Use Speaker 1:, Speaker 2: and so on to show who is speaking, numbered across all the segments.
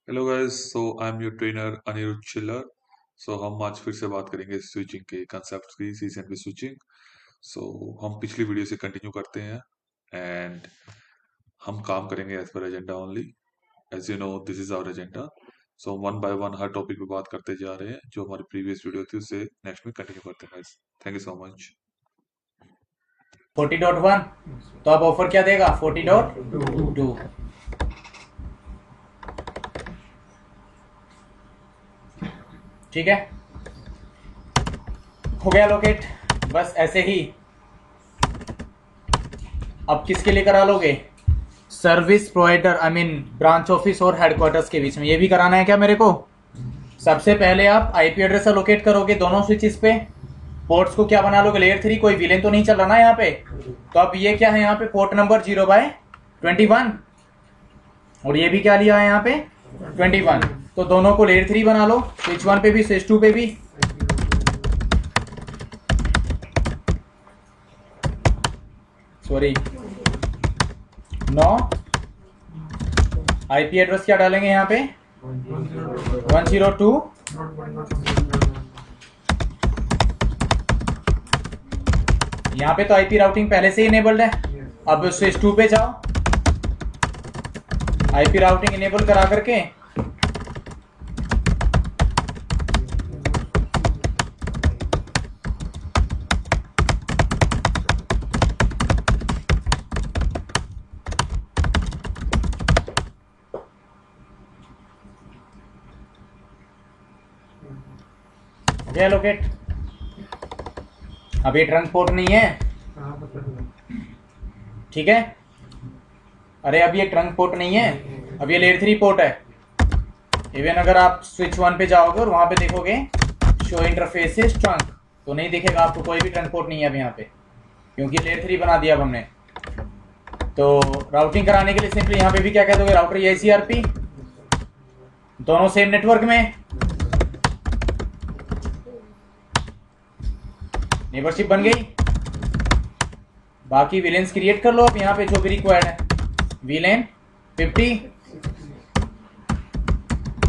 Speaker 1: Hello guys, so I am your trainer Anirudh Chillar. So हम आज फिर से बात करेंगे स्विचिंग के कंसेप्ट की, सीजन की स्विचिंग। सो हम पिछली वीडियो से कंटिन्यू करते हैं एंड हम काम करेंगे as per agenda only. As you know this is our agenda. So one by one हर टॉपिक पे बात करते जा रहे हैं। जो हमारी प्रीवियस वीडियो थी उससे नेक्स्ट में कंटिन्यू करते हैं guys. Thank you so much.
Speaker 2: 40.1 तो अब ऑफर क्या देगा 40.2। ठीक है, हो गया लोकेट। बस ऐसे ही अब किसके लिए करा लोगे? Service provider I mean branch office और हेडक्वार्टर्स के बीच में ये भी कराना है क्या मेरे को? सबसे पहले आप आईपी एड्रेस अलोकेट करोगे दोनों स्विचेस पे। पोर्ट्स को क्या बना लोगे? लेयर 3। कोई विलेन तो नहीं चल रहा ना यहाँ पे? तो अब ये क्या है यहाँ पे? पोर्ट नंबर 0/21 और ये भी क्या लिया है यहाँ पे? 21। तो दोनों को लेयर 3 बना लो, स्विच 1 पे भी स्विच 2 पे भी। सॉरी 9। आईपी एड्रेस क्या डालेंगे यहाँ पे? 102। यहाँ पे तो आईपी राउटिंग पहले से ही इनेबल्ड है। अब स्विच 2 पे जाओ, आईपी राउटिंग इनेबल करा करके गया लोकेट। अब ये ट्रंक पोर्ट नहीं है, ठीक है? अरे अब ये ट्रंक पोर्ट नहीं है, अब ये लेयर 3 पोर्ट है। इवन अगर आप स्विच 1 पे जाओगे और वहां पे देखोगे शो इंटरफेसेस ट्रंक, तो नहीं दिखेगा आपको, कोई भी ट्रंक पोर्ट नहीं है अब यहाँ पे, क्योंकि लेयर 3 बना दिया अब हमने। तो राउटिंग कराने के लिए सिंपली यहाँ पे भी क्या कह दोगे? राउटर ICRP, दोनों सेम नेटवर्क में, नेबरशिप बन गई। बाकी विलेंस क्रिएट कर लो अब यहाँ पे जो भी रिक्वायर्ड है। विलेन 50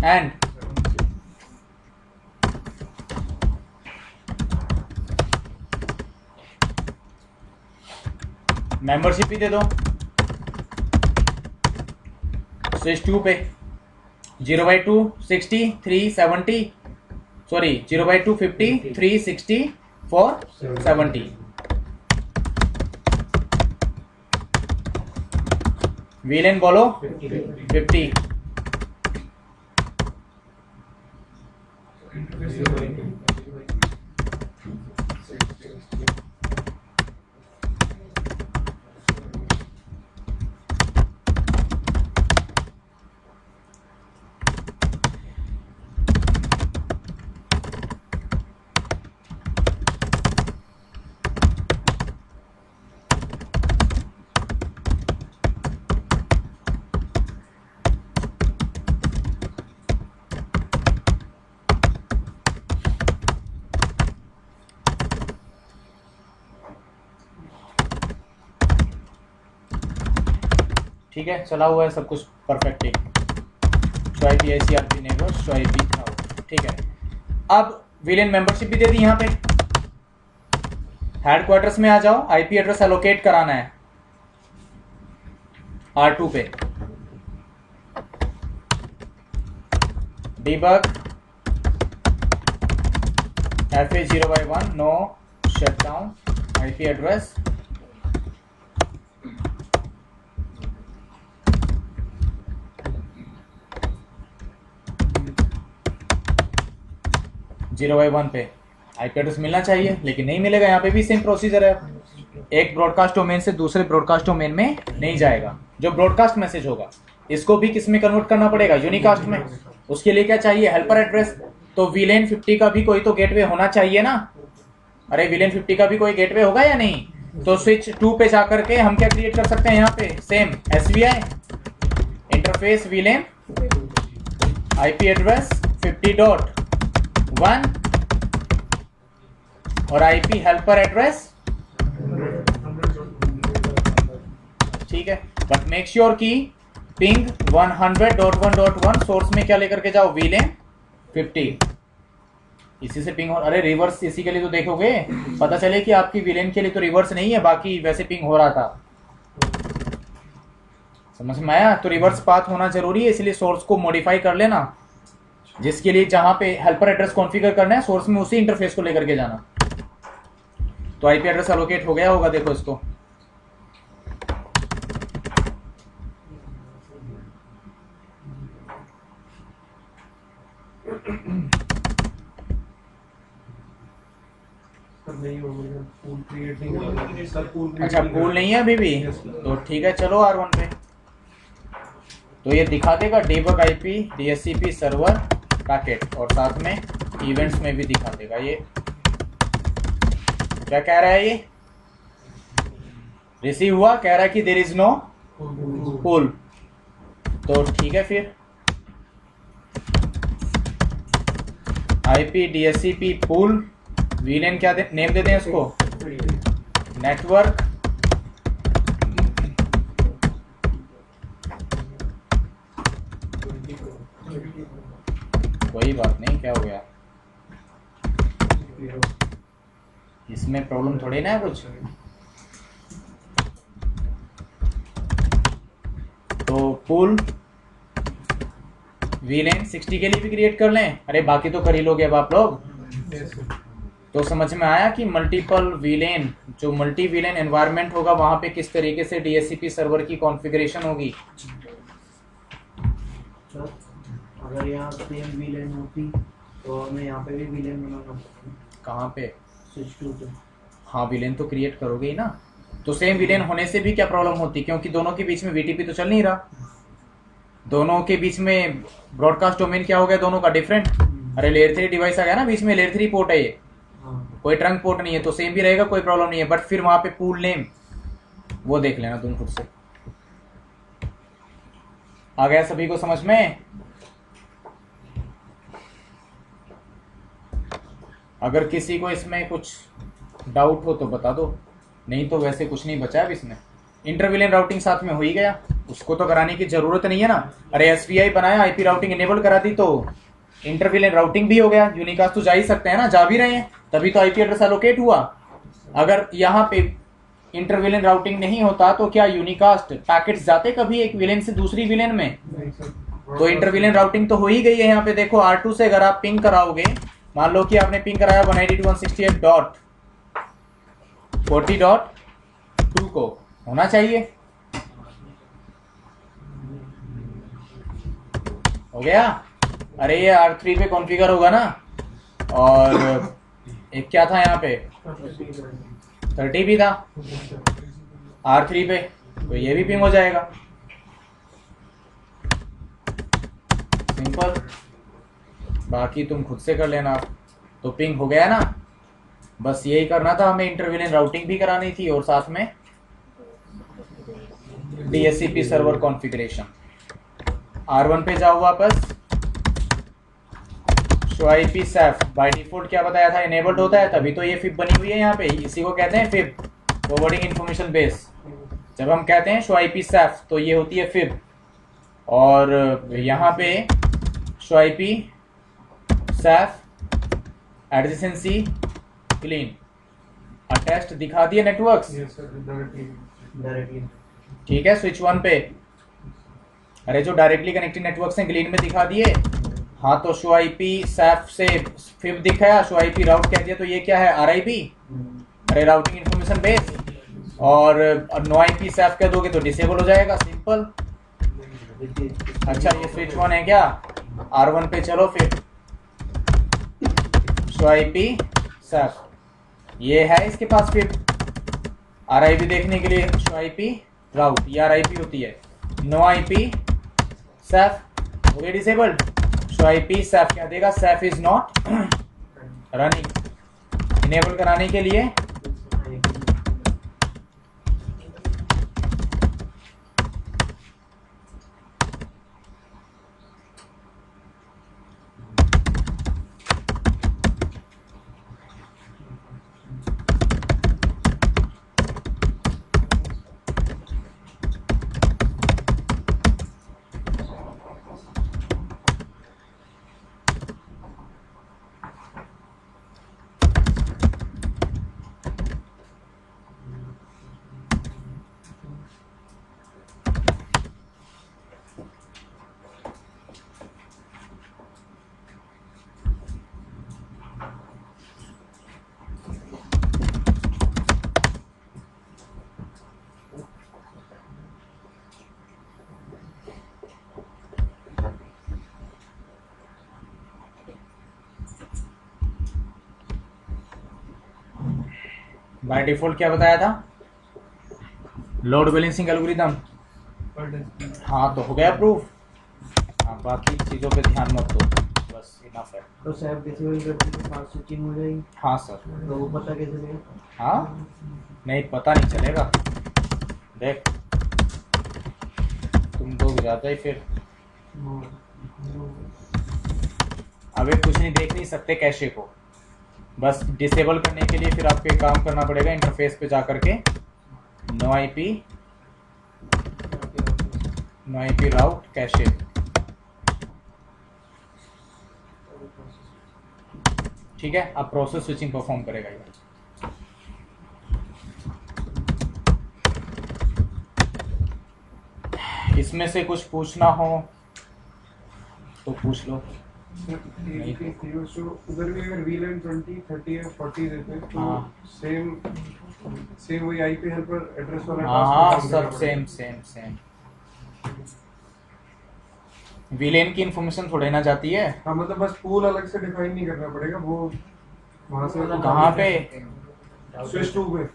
Speaker 2: एंड मेंबरशिप भी दे दो। स्विच 2 पे 0/2 60 370, सॉरी 0/2 50 360 470। विलेन बोलो 50। ठीक है, चला हुआ है सब कुछ perfectly. Show IP ICRP neighbour, show IP cloud, ठीक है। अब विलेन मेंबरशिप भी दे दी यहाँ पे। हेडक्वार्टर्स में आ जाओ, आईपी एड्रेस एलोकेट कराना है R2 पे। Debug FA 0/1 no shutdown IP address 0/1 पे आईपी एड्रेस मिलना चाहिए, लेकिन नहीं मिलेगा। यहाँ पे भी सेम प्रोसीजर है, एक ब्रॉडकास्ट डोमेन से दूसरे ब्रॉडकास्ट डोमेन में नहीं जाएगा। जो ब्रॉडकास्ट मैसेज होगा इसको भी किस में कन्वर्ट करना पड़ेगा? यूनिकास्ट में। उसके लिए क्या चाहिए? Helper address. तो विलेन 50 का भी कोई तो गेटवे होना चाहिए ना। अरे विलेन 50 का भी कोई गेटवे होगा या नहीं? तो स्विच 2 पे जाकर के हम क्या क्रिएट कर सकते हैं? यहाँ पे same SVI interface villain IP address 50.1 और आईपी हेल्पर एड्रेस, ठीक है। बट मेक श्योर कि पिंग 100.1.1 सोर्स में क्या लेकर के जाओ, वीलेन 50, इसी से पिंग हो। अरे रिवर्स इसी के लिए तो देखोगे, पता चले कि आपकी वीलेन के लिए तो रिवर्स नहीं है, बाकी वैसे पिंग हो रहा था। समझ में आया? तो रिवर्स पाथ होना जरूरी है, इसलिए सोर्स को मॉडिफाई कर लेना, जिसके लिए जहां पे हेल्पर एड्रेस कॉन्फ़िगर करना है सोर्स में उसी इंटरफेस को लेकर के जाना। तो आईपी एड्रेस एलोकेट हो गया होगा, देखो इसको। अच्छा पूल नहीं है अभी भी, तो ठीक है चलो R1 पे। तो ये दिखा देगा डेबग आईपी DHCP सर्वर पैकेट, और साथ में इवेंट्स में भी दिखा देगा। ये क्या कह रहा है, ये रिसीव हुआ, कह रहा है कि देयर इज नो पुल। तो ठीक है, फिर आईपी DHCP पुल, वीलेन क्या नेम देते हैं इसको, नेटवर्क कोई बात नहीं, क्या हो गया इसमें, प्रॉब्लम थोड़ी ना है कुछ। तो पुल वीलेन 60 के लिए भी क्रिएट कर लें, अरे बाकी तो कर ही लोगे अब आप लोग। तो समझ में आया कि मल्टीपल वीलेन, जो मल्टी वीलेन एनवायरनमेंट होगा वहां पे किस तरीके से DHCP सर्वर की कॉन्फ़िगरेशन होगी।
Speaker 3: अगर यहाँ सेम वीलेन होती तो हमें यहाँ पे भी वीलेन बनाना पड़ता।
Speaker 2: कहाँ पे?
Speaker 3: स्विच टू पे।
Speaker 2: हाँ वीलेन तो क्रिएट करोगे ही ना। तो सेम वीलेन होने से भी क्या प्रॉब्लम होती, क्योंकि दोनों के बीच में VTP तो चल नहीं रहा, दोनों के बीच में ब्रॉडकास्ट डोमेन क्या हो गया, दोनों का डिफरेंट। अरे लेयर 3 डिवाइस आ गया ना बीच में, लेयर 3 पोर्ट है ये, कोई ट्रंक पोर्ट नहीं है, तो सेम भी रहेगा, कोई प्रॉब्लम नहीं है। बट फिर वहां पे पूल नेम वो देख लेना तुम खुद से। आ गया सभी को समझ में? अगर किसी को इसमें कुछ डाउट हो तो बता दो, नहीं तो वैसे कुछ नहीं बचा अब इसमें। इंटरविलेन राउटिंग साथ में हो ही गया, उसको तो कराने की जरूरत नहीं है ना। अरे SVI बनाया, IP राउटिंग इनेबल करा दी, तो इंटरविलेन राउटिंग भी हो गया। यूनिकास्ट तो जा ही सकते हैं ना, जा भी रहे हैं, तभी तो IP एड्रेस एलोकेट हुआ। अगर यहाँ पे इंटरविलेन राउटिंग नहीं होता तो क्या यूनिकास्ट पैकेट्स जाते कभी एक विलेन से दूसरी विलेन में? तो इंटरविलेन राउटिंग तो हो ही गई है। यहाँ पे देखो R2 से अगर आप पिंग कराओगे, मान लो कि आपने पिंग कराया 192.168.40.2 को, होना चाहिए, हो गया। अरे ये R3 पे कॉन्फ़िगर होगा ना, और एक क्या था यहाँ पे 30 भी था R3 पे, तो ये भी पिंग हो जाएगा, सिंपल। बाकी तुम खुद से कर लेना। तो पिंग हो गया ना, बस यही करना था हमें, इंटरविलेन राउटिंग भी करानी थी और साथ में DHCP सर्वर कॉन्फ़िगरेशन। R1 पे जाओ वापस, show IP SAF by default क्या बताया था, इनेबल्ड होता है, तभी तो ये फिब बनी हुई है यहाँ पे, इसी को कहते हैं फिब, फॉरवर्डिंग इंफॉर्मेशन बेस। जब हम कहते हैं शो IP SAF तो ये होती है फिब, और यहाँ पे show IP SAF adjacency clean attached दिखा दिए नेटवर्क्स,
Speaker 3: डायरेक्टली।
Speaker 2: ठीक है। स्विच 1 पे, अरे जो डायरेक्टली कनेक्टेड नेटवर्क्स हैं ग्लीन में दिखा दिए। हाँ तो शो IP SAF से फिब दिखाया, शो IP राउट कह दिया, तो ये क्या है RIP, अरे राउटिंग इंफॉर्मेशन बेस। और नो IP SAF कह दोगे तो डिसेबल हो जाएगा, सिंपल। अच्छा ये स्विच 1 है क्या, R1 पे चलो फिर, शो IP SAF ये है इसके पास फिर, RIP देखने के लिए शो IP राउट, ये RIP होती है। नो IP SAF हो गया डिसेबल्ड, शो IP SAF क्या देगा, SAF is not running. Enable कराने के लिए बाय डिफॉल्ट क्या बताया था, लोड बैलेंसिंग एल्गोरिदम। हाँ तो हो गया प्रूफ। हाँ बाकी चीज़ों पे ध्यान मत दो, बस इनफ है।
Speaker 3: तो सैप डिसेबल करने के बाद स्विचिंग हो जाएगी,
Speaker 2: हाँ सर।
Speaker 3: तो वो पता कैसे चलेगा?
Speaker 2: हाँ नहीं पता नहीं चलेगा, देख तुम लोग ज़्यादा ही फिर अभी कुछ नहीं देख नहीं सकते कैशे को, बस डिसेबल करने के लिए फिर आपको एक काम करना पड़ेगा, इंटरफेस पे जा करके नो आईपी राउट कैशे, ठीक है। अब प्रोसेस स्विचिंग परफॉर्म करेगा ये। इसमें से कुछ पूछना हो तो पूछ लो।
Speaker 4: उधर भी अगर VLAN 20, 30 या 40 देते हैं तो
Speaker 2: हाँ।
Speaker 4: सेम वही IP हेल्पर एड्रेस वाला
Speaker 2: हाँ
Speaker 4: task
Speaker 2: हाँ
Speaker 4: काम करना
Speaker 2: सब
Speaker 4: पड़ेगा।
Speaker 2: सेम विलेन की इन्फॉर्मेशन थोड़े ना जाती है।
Speaker 4: हाँ मतलब बस पूल अलग से डिफाइन नहीं करना पड़ेगा, वो वहां से
Speaker 2: कहाँ पे,
Speaker 4: स्विच 2 पे।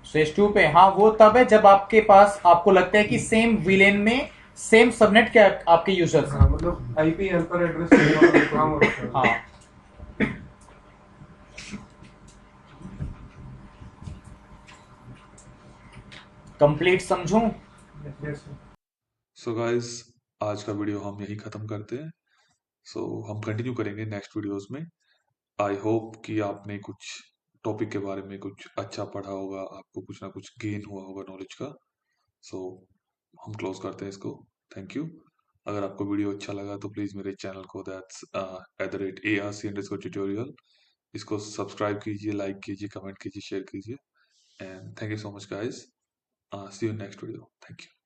Speaker 2: स्विच 2 पे, हाँ वो तब है जब आपके पास आपको लगता है कि सेम विलेन में सेम सबनेट के आपके यूजर्स हैं।
Speaker 4: हाँ मतलब IP हेल्पर एड्रेस वाला काम हो रखा है।
Speaker 2: हाँ कंप्लीट समझूं।
Speaker 4: Yes, sir.
Speaker 1: सो गाइस, आज का वीडियो हम यही ख़त्म करते हैं। सो हम कंटिन्यू करेंगे नेक्स्ट वीडियोस में। आई होप कि आपने कुछ टॉपिक के बारे में कुछ अच्छा पढ़ा होगा, आपको कुछ ना कुछ गेन हुआ होगा नॉलेज का। सो हम क्लोज करते हैं इसको। Thank you. अगर आपको वीडियो अच्छा लगा तो प्लीज़ मेरे चैनल को दैट्स @ARC_tutorial इसको सब्सक्राइब कीजिए, लाइक कीजिए, कमेंट कीजिए, शेयर कीजिए। And thank you so much guys. See you next video. Thank you.